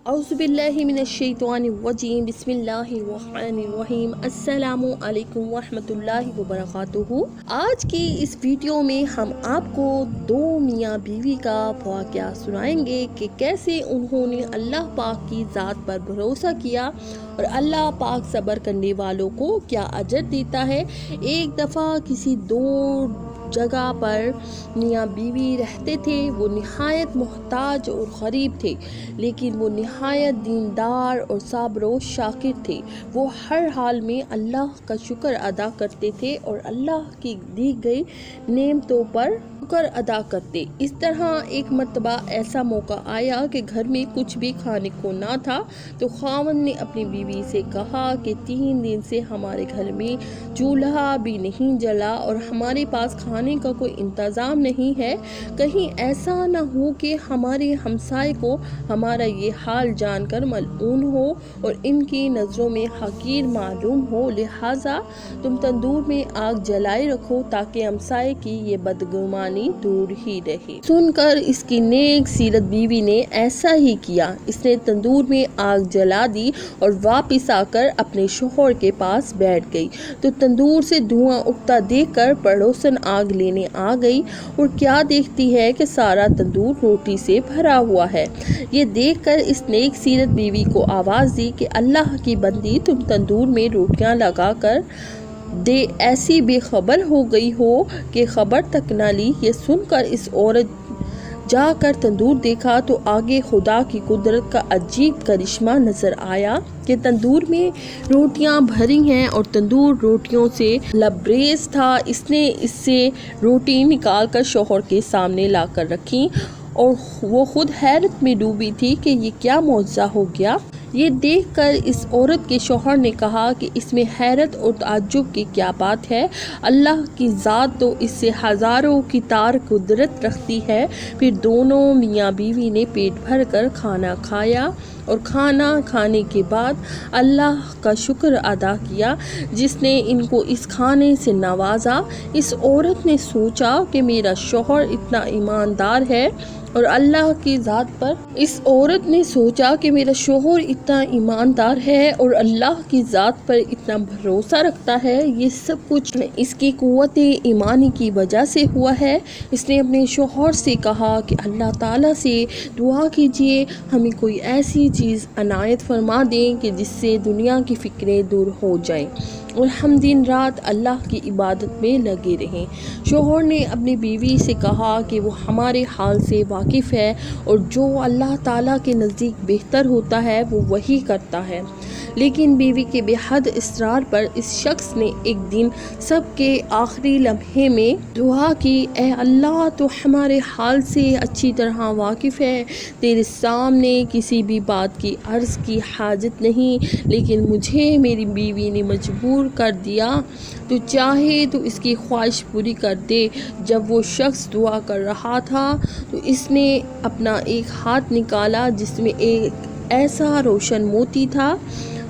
औज़ुबिल्लाहिमिनश्शैतानिर्रजीम बिस्मिल्लाहिर्रहमानिर्रहीम अस्सलामु अलैकुम वरहमतुल्लाहि वबरकातुहू। आज की इस वीडियो में हम आपको दो मियाँ बीवी का वाक़या सुनाएंगे कि कैसे उन्होंने अल्लाह पाक की ज़ात पर भरोसा किया और अल्लाह पाक सब्र करने वालों को क्या अजर देता है। एक दफ़ा किसी दो जगह पर मियाँ बीवी रहते थे। वो निहायत मोहताज और गरीब थे, लेकिन वो निहायत दीनदार और साबर और शाकिर थे। वो हर हाल में अल्लाह का शुक्र अदा करते थे और अल्लाह की दी गई नेमतों पर शुक्र अदा करते। इस तरह एक मर्तबा ऐसा मौका आया कि घर में कुछ भी खाने को ना था, तो खावंद ने अपनी बीवी से कहा कि 3 दिन से हमारे घर में चूल्हा भी नहीं जला और हमारे पास खाने का कोई इंतज़ाम नहीं है। कहीं ऐसा ना हो कि हमारे हमसाए को हमारा ये हाल जानकर मलऊन हो और इनकी नज़रों में हकीर मालूम हो, लिहाजा तुम तंदूर में आग जलाए रखो ताकि हमसाए की ये बदगुमानी दूर ही रहे। सुनकर इसकी नेक सीरत बीवी ने ऐसा ही किया। इसने तंदूर में आग जला दी और वापस आकर अपने शोहर के पास बैठ गई, तो तंदूर से धुआं उठता देखकर पड़ोसन आग लेने आ गई और क्या देखती है कि सारा तंदूर रोटी से भरा हुआ है। ये देखकर इस नेक सीरत बीवी को आवाज़ दी कि अल्लाह की बंदी, तुम तंदूर में रोटियां लगाकर दे, ऐसी बेखबर हो गई हो कि खबर तक न ली। ये सुनकर इस औरत जाकर तंदूर देखा तो आगे खुदा की कुदरत का अजीब करिश्मा नजर आया कि तंदूर में रोटियां भरी हैं और तंदूर रोटियों से लबरेज था। इसने इससे रोटी निकाल कर शौहर के सामने लाकर रखी और वो खुद हैरत में डूबी थी कि ये क्या मौजज़ा हो गया। ये देखकर इस औरत के शौहर ने कहा कि इसमें हैरत और ताज्जुब की क्या बात है। अल्लाह की ज़ात तो इससे हज़ारों की तार कुदरत रखती है। फिर दोनों मियाँ बीवी ने पेट भर कर खाना खाया और खाना खाने के बाद अल्लाह का शुक्र अदा किया जिसने इनको इस खाने से नवाजा। इस औरत ने सोचा कि मेरा शौहर इतना ईमानदार है और अल्लाह की ज़ात पर इस औरत ने सोचा कि मेरा शौहर इतना ईमानदार है और अल्लाह की ज़ात पर इतना भरोसा रखता है। ये सब कुछ इसकी कुव्वत ईमानी की वजह से हुआ है। इसने अपने शौहर से कहा कि अल्लाह ताला से दुआ कीजिए, हमें कोई ऐसी चीज़ अनायत फरमा दें कि जिससे दुनिया की फ़िक्रें दूर हो जाएं और हम दिन रात अल्लाह की इबादत में लगे रहें। शौहर ने अपनी बीवी से कहा कि वो हमारे हाल से वाकिफ़ है और जो अल्लाह ताला के नज़दीक बेहतर होता है वो वही करता है। लेकिन बीवी के बेहद इसरार पर इस शख्स ने एक दिन सबके आखिरी लम्हे में दुआ की, ए अल्लाह तो हमारे हाल से अच्छी तरह वाकिफ़ है, तेरे सामने किसी भी बात की अर्ज़ की हाजत नहीं, लेकिन मुझे मेरी बीवी ने मजबूर कर दिया, तो चाहे तो इसकी ख्वाहिश पूरी कर दे। जब वो शख्स दुआ कर रहा था तो इसने अपना एक हाथ निकाला जिसमें एक ऐसा रोशन मोती था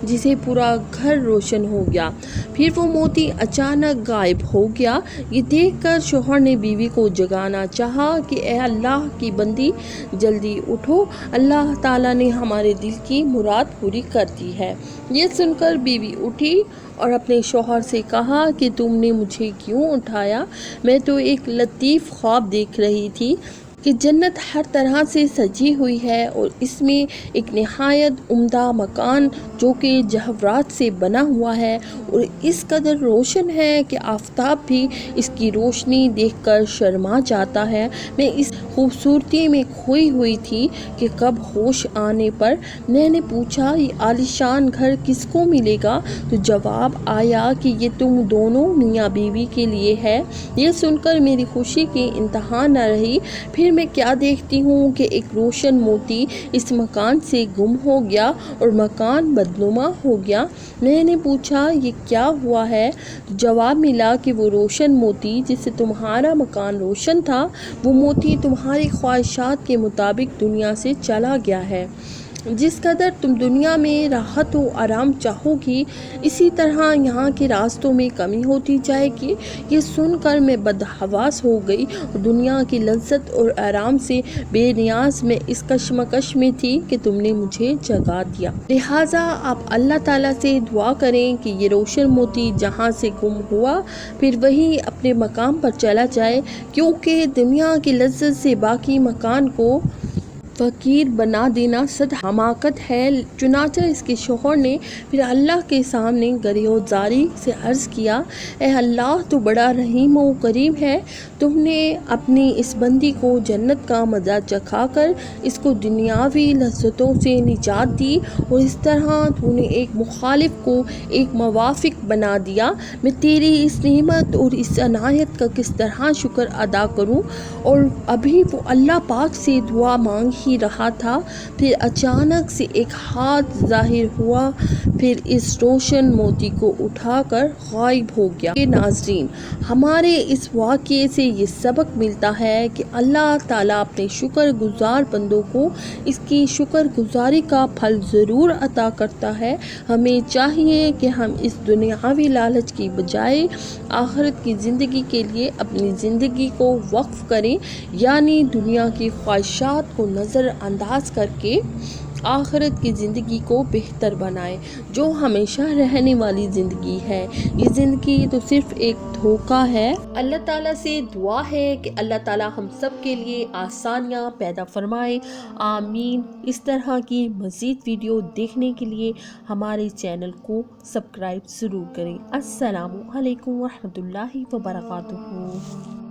जिसे पूरा घर रोशन हो गया। फिर वो मोती अचानक गायब हो गया। ये देखकर शौहर ने बीवी को जगाना चाहा कि ए अल्लाह की बंदी, जल्दी उठो, अल्लाह ताला ने हमारे दिल की मुराद पूरी कर दी है। ये सुनकर बीवी उठी और अपने शौहर से कहा कि तुमने मुझे क्यों उठाया? मैं तो एक लतीफ़ ख्वाब देख रही थी कि जन्नत हर तरह से सजी हुई है और इसमें एक निहायत उम्दा मकान जो कि जवाहरात से बना हुआ है और इस कदर रोशन है कि आफताब भी इसकी रोशनी देखकर शर्मा जाता है। मैं इस खूबसूरती में खोई हुई थी कि कब होश आने पर मैंने पूछा, ये आलीशान घर किसको मिलेगा? तो जवाब आया कि ये तुम दोनों मियाँ बीवी के लिए है। ये सुनकर मेरी खुशी की इंतहा न रही। फिर मैं क्या देखती हूँ कि एक रोशन मोती इस मकान से गुम हो गया और मकान बदनुमा हो गया। मैंने पूछा, ये क्या हुआ है? जवाब मिला कि वो रोशन मोती जिससे तुम्हारा मकान रोशन था, वो मोती तुम्हारी ख्वाहिशात के मुताबिक दुनिया से चला गया है। जिस कदर तुम दुनिया में राहत व आराम चाहोगी, इसी तरह यहाँ के रास्तों में कमी होती जाएगी। ये सुनकर मैं बदहवास हो गई और दुनिया की लज्जत और आराम से बेनियाज मैं इस कशमकश में थी कि तुमने मुझे जगा दिया। लिहाजा आप अल्लाह ताला से दुआ करें कि ये रोशन मोती जहाँ से गुम हुआ फिर वही अपने मकाम पर चला जाए, क्योंकि दुनिया की लज्जत से बाकी मकान को फ़कीर बना देना सद हमाकत है। चुनांचे इसके शोहर ने फिर अल्लाह के सामने गरियोजारी से अर्ज़ किया, ए अल्लाह तो बड़ा रहीम व करीम है, तुमने अपनी इस बंदी को जन्नत का मज़ा चखाकर इसको दुनियावी लज्जतों से निजात दी और इस तरह तूने एक मुखालिफ को एक मुवाफिक बना दिया। मैं तेरी इस नेमत और इस अनायत का किस तरह शुक्र अदा करूं। और अभी वो अल्लाह पाक से दुआ मांग ही रहा था, फिर अचानक से एक हाथ ज़ाहिर हुआ, फिर इस रोशन मोती को उठाकर गायब हो गया। नाज़रीन, हमारे इस वाक़ये से ये सबक मिलता है कि अल्लाह ताला अपने शुक्रगुज़ार बंदों को इसकी शुक्रगुज़ारी का फल ज़रूर अता करता है। हमें चाहिए कि हम इस दुनियावी लालच की बजाय आखिरत की ज़िंदगी के लिए अपनी ज़िंदगी को वक्फ करें, यानी दुनिया की ख्वाहिशात को नज़रअंदाज करके आखिरत की ज़िंदगी को बेहतर बनाएं, जो हमेशा रहने वाली ज़िंदगी है। ये ज़िंदगी तो सिर्फ़ एक धोखा है। अल्लाह ताला से दुआ है कि अल्लाह ताला हम सब के लिए आसानियाँ पैदा फरमाए, आमीन। इस तरह की मज़ीद वीडियो देखने के लिए हमारे चैनल को सब्सक्राइब ज़रूर करें। अस्सलामु अलैकुम वरहमतुल्लाहि वबरकातुहू।